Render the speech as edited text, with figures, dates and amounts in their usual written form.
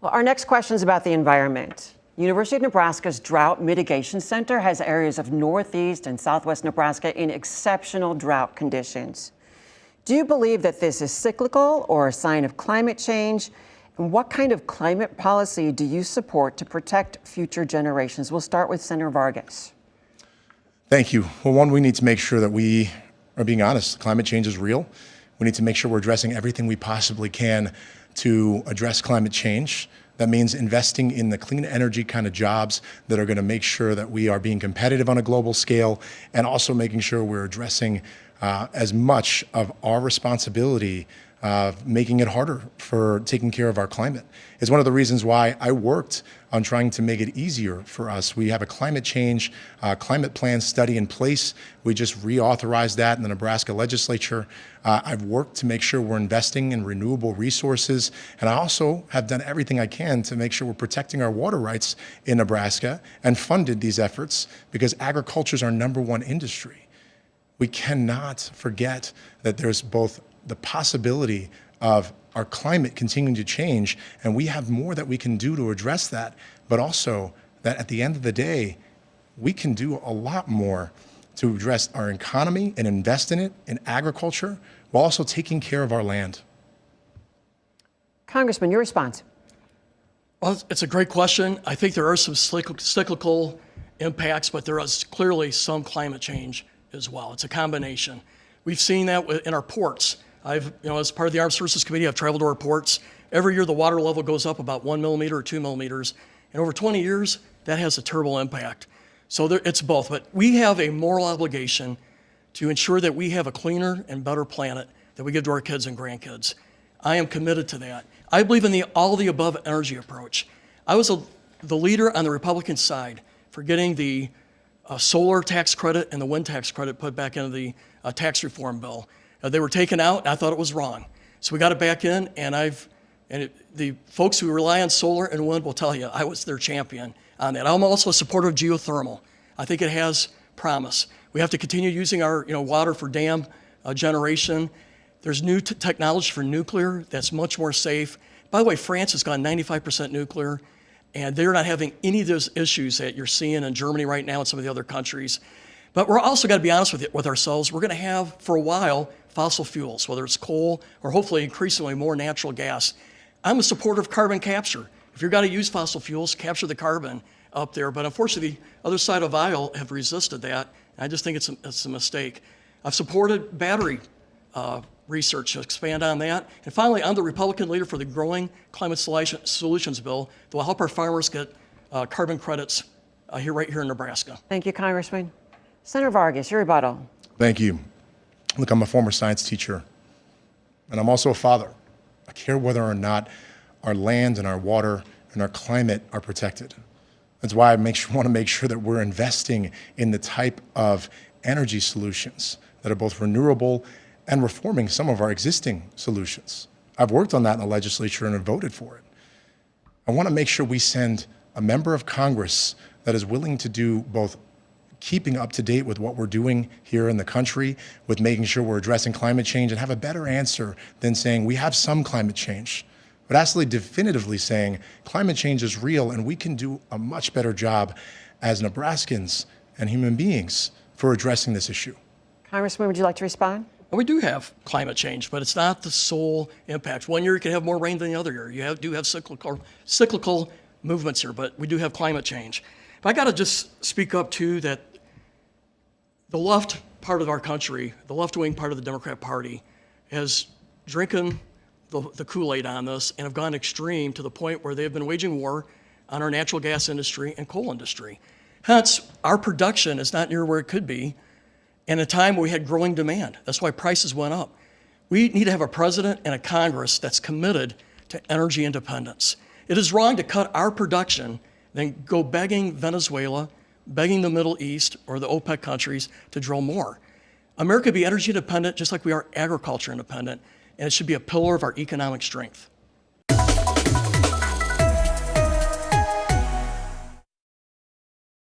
Well, our next question is about the environment. University of Nebraska's Drought Mitigation Center has areas of northeast and southwest Nebraska in exceptional drought conditions. Do you believe that this is cyclical or a sign of climate change? And what kind of climate policy do you support to protect future generations? We'll start with Senator Vargas. Thank you. Well, one, we need to make sure that we are being honest. Climate change is real. We need to make sure we're addressing everything we possibly can to address climate change. That means investing in the clean energy kind of jobs that are going to make sure that we are being competitive on a global scale, and also making sure we're addressing as much of our responsibility of making it harder for taking care of our climate. It's one of the reasons why I worked on trying to make it easier for us. We have a climate change climate plan study in place. We just reauthorized that in the Nebraska legislature. I've worked to make sure we're investing in renewable resources, and I also have done everything I can to make sure we're protecting our water rights in Nebraska and funded these efforts because agriculture is our #1 industry. We cannot forget that there's both the possibility of our climate continuing to change, and we have more that we can do to address that, but also that at the end of the day, we can do a lot more to address our economy and invest in it, in agriculture, while also taking care of our land. Congressman, your response. Well, it's a great question. I think there are some cyclical impacts, but there is clearly some climate change as well. It's a combination. We've seen that in our ports. As part of the Armed Services Committee, I've traveled to our ports. Every year the water level goes up about 1 millimeter or 2 millimeters. And over 20 years, that has a terrible impact. So it's both. But we have a moral obligation to ensure that we have a cleaner and better planet that we give to our kids and grandkids. I am committed to that. I believe in the all-of-the-above energy approach. I was the leader on the Republican side for getting the solar tax credit and the wind tax credit put back into the tax reform bill. They were taken out, and I thought it was wrong. So we got it back in, the folks who rely on solar and wind will tell you I was their champion on that. I'm also a supporter of geothermal. I think it has promise. We have to continue using our water for dam generation. There's new technology for nuclear that's much more safe. By the way, France has gone 95% nuclear, and they're not having any of those issues that you're seeing in Germany right now and some of the other countries. But we're also got to be honest with ourselves. We're going to have, for a while, fossil fuels, whether it's coal or hopefully increasingly more natural gas. I'm a supporter of carbon capture. If you're going to use fossil fuels, capture the carbon up there. But unfortunately, the other side of the aisle have resisted that. I just think it's a mistake. I've supported battery research to expand on that. And finally, I'm the Republican leader for the Growing Climate Solutions Bill that will help our farmers get carbon credits right here in Nebraska. Thank you, Congressman. Senator Vargas, your rebuttal. Thank you. Look, I'm a former science teacher, and I'm also a father. I care whether or not our land and our water and our climate are protected. That's why I want to make sure that we're investing in the type of energy solutions that are both renewable and reforming some of our existing solutions. I've worked on that in the legislature and have voted for it. I want to make sure we send a member of Congress that is willing to do both keeping up to date with what we're doing here in the country, with making sure we're addressing climate change, and have a better answer than saying we have some climate change, but actually definitively saying climate change is real and we can do a much better job as Nebraskans and human beings for addressing this issue. Congressman, would you like to respond? We do have climate change, but it's not the sole impact. One year you can have more rain than the other year. You do have cyclical movements here, but we do have climate change. But I got to just speak up too that the left part of our country, the left-wing part of the Democrat Party, has drinking the Kool-Aid on this and have gone extreme to the point where they have been waging war on our natural gas industry and coal industry. Hence, our production is not near where it could be in a time where we had growing demand. That's why prices went up. We need to have a president and a Congress that's committed to energy independence. It is wrong to cut our production, then go begging Venezuela, begging the Middle East or the OPEC countries to drill more. America be energy independent just like we are agriculture independent, and it should be a pillar of our economic strength.